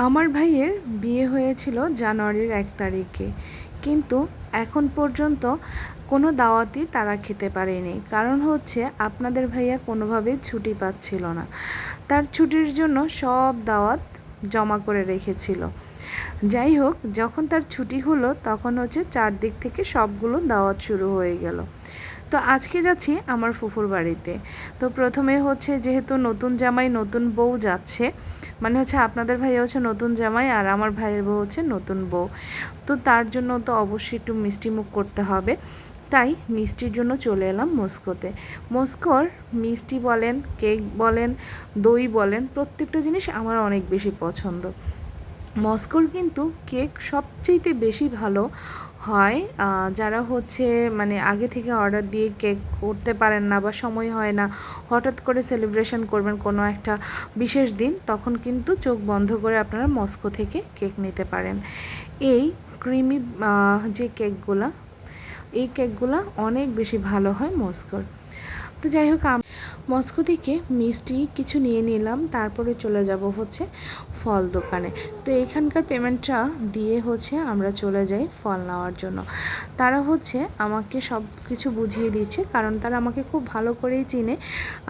আমার ভাইয়ের বিয়ে হয়েছিল জানুয়ারির 1 তারিখে, কিন্তু এখন পর্যন্ত কোনো দাওয়াতই তারা খেতে পারেনি। কারণ হচ্ছে আপনাদের ভাইয়া কোনোভাবেই ছুটি পাচ্ছিল না। তার ছুটির জন্য সব দাওয়াত জমা করে রেখেছিল। যাই হোক, যখন তার ছুটি হলো তখন হচ্ছে চারদিক থেকে সবগুলো দাওয়াত শুরু হয়ে গেল। তো আজকে যাচ্ছি আমার ফুফুর বাড়িতে। তো প্রথমে হচ্ছে যেহেতু নতুন জামাই নতুন বউ যাচ্ছে, মানে হচ্ছে আপনাদের ভাইয়া হচ্ছে নতুন জামাই আর আমার ভাইয়ের বউ হচ্ছে নতুন বউ। তো তার জন্য তো অবশ্যই একটু মিষ্টি মুখ করতে হবে, তাই মিষ্টির জন্য চলে এলাম মস্কোতে। মস্কোর মিষ্টি বলেন, কেক বলেন, দই বলেন, প্রত্যেকটা জিনিস আমার অনেক বেশি পছন্দ। মস্কোর কিন্তু কেক সবচেয়ে বেশি ভালো হয়। যারা হচ্ছে মানে আগে থেকে অর্ডার দিয়ে কেক করতে পারেন না বা সময় হয় না, হঠাৎ করে সেলিব্রেশন করবেন কোনো একটা বিশেষ দিন, তখন কিন্তু চোখ বন্ধ করে আপনারা মস্কো থেকে কেক নিতে পারেন। এই ক্রিমি যে কেকগুলো, এই কেকগুলো অনেক বেশি ভালো হয় মস্কোর। তো যাই হোক, মস্কো থেকে মিষ্টি কিছু নিয়ে নিলাম, তারপরে চলে যাব হচ্ছে ফল দোকানে। তো এখানকার পেমেন্টটা দিয়ে হচ্ছে আমরা চলে যাই ফল নেওয়ার জন্য। তারা হচ্ছে আমাকে সব কিছু বুঝিয়ে দিচ্ছে, কারণ তারা আমাকে খুব ভালো করেই চিনে।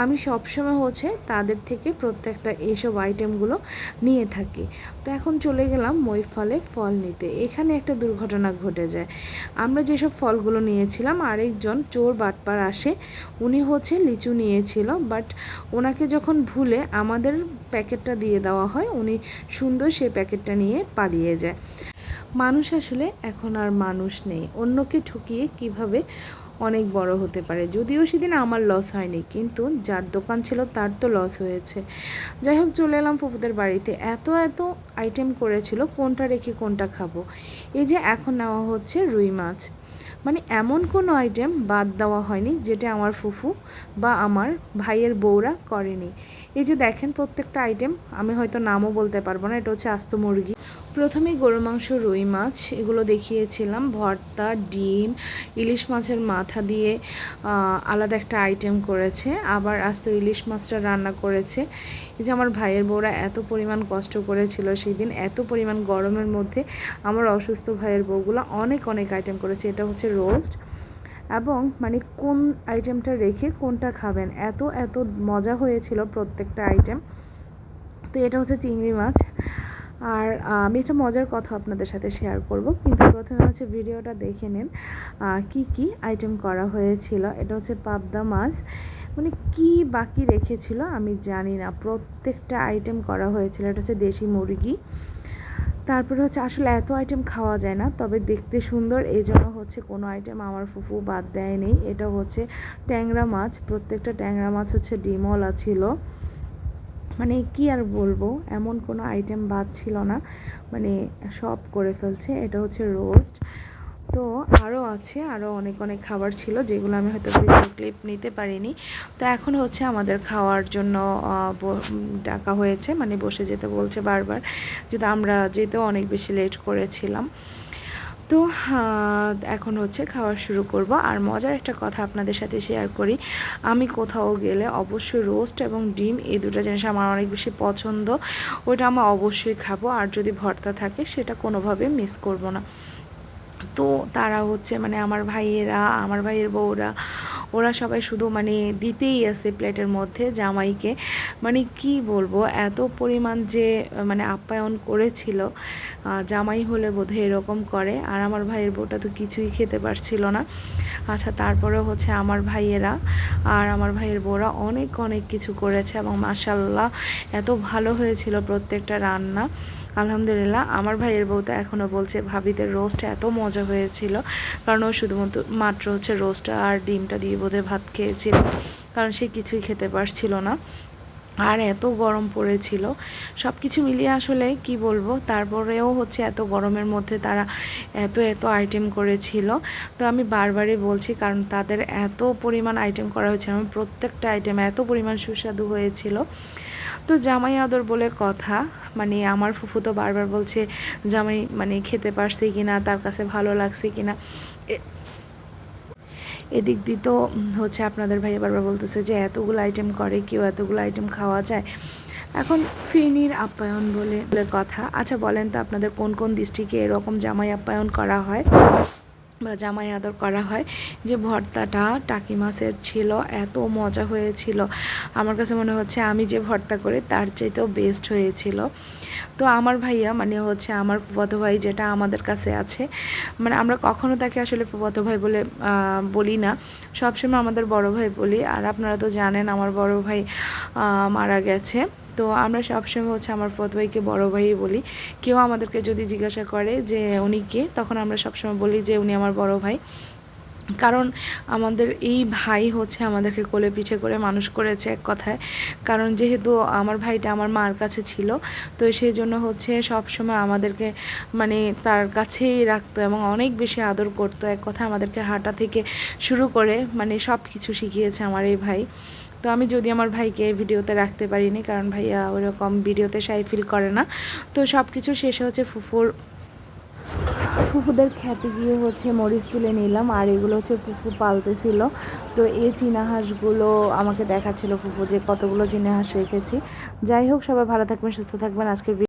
আমি সবসময় হচ্ছে তাদের থেকে প্রত্যেকটা এইসব আইটেমগুলো নিয়ে থাকি। তো এখন চলে গেলাম মইফলে ফল নিতে। এখানে একটা দুর্ঘটনা ঘটে যায়। আমরা যেসব ফলগুলো নিয়েছিলাম, আরেকজন চোর বাটপার আসে, উনি হচ্ছে লিচু নিয়েছিল, বাট ওনাকে যখন ভুলে আমাদের প্যাকেটটা দিয়ে দেওয়া হয়, উনি সুন্দর সেই প্যাকেটটা নিয়ে পালিয়ে যায়। মানুষ আসলে এখন আর মানুষ নেই, অন্যকে ঠকিয়ে কিভাবে অনেক বড় হতে পারে। যদিও সেদিন আমার লস হয়নি, কিন্তু যার দোকান ছিল তার তো লস হয়েছে। যাই হোক, চলে এলাম ফুফুদের বাড়িতে। এত এত আইটেম করেছিল, কোনটা রেখে কোনটা খাবো। এই যে এখন নেওয়া হচ্ছে রুই মাছ, মানে এমন কোনো আইটেম বাদ দেওয়া হয়নি যেটা আমার ফুফু বা আমার ভাইয়ের বউরা করেনি। এই যে দেখেন, প্রত্যেকটা আইটেম আমি হয়তো নামও বলতে পারবো না। এটা হচ্ছে আস্ত মুরগি, প্রথমেই গরু মাংস, রুই মাছ এগুলো দেখিয়েছিলাম, ভর্তা, ডিম, ইলিশ মাছের মাথা দিয়ে আলাদা একটা আইটেম করেছে, আবার আস্ত ইলিশ মাছটা রান্না করেছে। এই যে আমার ভাইয়ের বউরা এত পরিমাণ কষ্ট করেছিল সেই দিন, এত পরিমাণ গরমের মধ্যে আমার অসুস্থ ভাইয়ের বউগুলো অনেক অনেক আইটেম করেছে। এটা হচ্ছে রোস্ট, এবং মানে কোন আইটেমটা রেখে কোনটা খাবেন, এত এত মজা হয়েছিল প্রত্যেকটা আইটেম। তো এটা হচ্ছে চিংড়ি মাছ। আর আমি একটা মজার কথা আপনাদের সাথে শেয়ার করব, কিন্তু প্রথমে হচ্ছে ভিডিওটা দেখে নিন কি কি আইটেম করা হয়েছিল। এটা হচ্ছে পাবদা মাছ, মানে কি বাকি রেখেছিল আমি জানি না, প্রত্যেকটা আইটেম করা হয়েছিল। এটা হচ্ছে দেশি মুরগি। তারপরে হচ্ছে আসলে এত আইটেম খাওয়া যায় না, তবে দেখতে সুন্দর এই জন্য হচ্ছে কোনো আইটেম আমার ফুফু বাদ দেয়নি। এটা হচ্ছে ট্যাংরা মাছ, প্রত্যেকটা ট্যাংরা মাছ হচ্ছে ডিমওয়ালা ছিল। মানে কি আর বলবো, এমন কোনো আইটেম বাদ ছিল না, মানে সব করে ফেলছে। এটা হচ্ছে রোস্ট। তো আরও আছে, আরও অনেক অনেক খাবার ছিল যেগুলো আমি হয়তো ভিডিও ক্লিপ নিতে পারিনি। তো এখন হচ্ছে আমাদের খাওয়ার জন্য ডাকা হয়েছে, মানে বসে যেতে বলছে বারবার, যেটা আমরা যেতেও অনেক বেশি লেট করেছিলাম। তো এখন হচ্ছে খাওয়া শুরু করব। আর মজার একটা কথা আপনাদের সাথে শেয়ার করি, আমি কোথাও গেলে অবশ্যই রোস্ট এবং ডিম, এই দুটো জিনিস আমার অনেক বেশি পছন্দ, ওইটা আমি অবশ্যই খাবো। আর যদি ভর্তা থাকে সেটা কোনোভাবে মিস করব না। তো তারা হচ্ছে মানে আমার ভাইয়েরা, আমার ভাইয়ের বউরা, ওরা সবাই শুধু মানে দিতেই আছে প্লেটের মধ্যে জামাইকে। মানে কি বলবো, এত পরিমাণ যে মানে আপ্যায়ন করেছিল, জামাই হলে বোধহয় এরকম করে। আর আমার ভাইয়ের বউটা তো কিছুই খেতে পারছিল না। আচ্ছা, তারপরেও হচ্ছে আমার ভাইয়েরা আর আমার ভাইয়ের বউরা অনেক অনেক কিছু করেছে, এবং মাশাআল্লাহ এত ভালো হয়েছিল প্রত্যেকটা রান্না। আলহামদুলিল্লাহ। আমার ভাইয়ের বউ তো এখনও বলছে ভাবিদের রোস্ট এত মজা হয়েছিল, কারণ ও মাত্র হচ্ছে রোস্টটা আর ডিমটা দিয়ে বোধহয় ভাত খেয়েছিল, কারণ সে কিছুই খেতে পারছিল না। আর এত গরম পড়েছিল, সব কিছু মিলিয়ে আসলে কি বলবো। তারপরেও হচ্ছে এত গরমের মধ্যে তারা এত এত আইটেম করেছিল। তো আমি বারবারই বলছি, কারণ তাদের এত পরিমাণ আইটেম করা হয়েছে, আমি প্রত্যেকটা আইটেম এত পরিমাণ সুস্বাদু হয়েছিল। তো জামাই আদর বলে কথা, মানে আমার ফুফু তো বারবার বলছে জামাই মানে খেতে পারছে কিনা, তার কাছে ভালো লাগছে কিনা। এদিক দিয়ে তো হচ্ছে আপনাদের ভাইয়া বারবার বলতেছে যে এতগুলো আইটেম করে কেউ, এতগুলো আইটেম খাওয়া যায়। এখন ফিরনির আপ্যায়ন বলে কথা। আচ্ছা বলেন তো আপনাদের কোন কোন ডিস্ট্রিক্টে এরকম জামাই আপ্যায়ন করা হয় বা জামাই আদর করা হয়। যে ভর্তাটা টাকি মাছের ছিল, এত মজা হয়েছিল, আমার কাছে মনে হচ্ছে আমি যে ভর্তা করি তার চাইতেও বেস্ট হয়েছিল। তো আমার ভাইয়া মানে হচ্ছে আমার ফুফাতো ভাই যেটা আমাদের কাছে আছে, মানে আমরা কখনো তাকে আসলে ফুফাতো ভাই বলে বলি না, সবসময় আমাদের বড় ভাই বলি। আর আপনারা তো জানেন আমার বড় ভাই মারা গেছে, তো আমরা সবসময় হচ্ছে আমার ফুফাতো ভাইকে বড় ভাই বলি। কেউ আমাদেরকে যদি জিজ্ঞাসা করে যে উনি কে, তখন আমরা সবসময় বলি যে উনি আমার বড় ভাই। কারণ আমাদের এই ভাই হচ্ছে আমাদেরকে কোলে পিঠে করে মানুষ করেছে এক কথায়। কারণ যেহেতু আমার ভাইটা আমার মার কাছে ছিল, তো সেই জন্য হচ্ছে সবসময় আমাদেরকে মানে তার কাছেই রাখতো এবং অনেক বেশি আদর করতো। এক কথা আমাদেরকে হাঁটা থেকে শুরু করে মানে সব কিছু শিখিয়েছে আমার এই ভাই। তো আমি যদি আমার ভাইকে ভিডিওতে রাখতে পারিনি, কারণ ভাইয়া ওরকম ভিডিওতে শাই ফিল করে না। তো সব কিছু শেষে হচ্ছে ফুফুদের খ্যাতি গিয়ে হচ্ছে মরিচ তুলে নিলাম, আর এগুলো হচ্ছে ফুফু পালতেছিল। তো এই চীনা হাঁসগুলো আমাকে দেখাচ্ছিল ফুফু যে কতগুলো চীনা হাঁস রেখেছি। যাই হোক, সবাই ভালো থাকবেন, সুস্থ থাকবেন। আজকের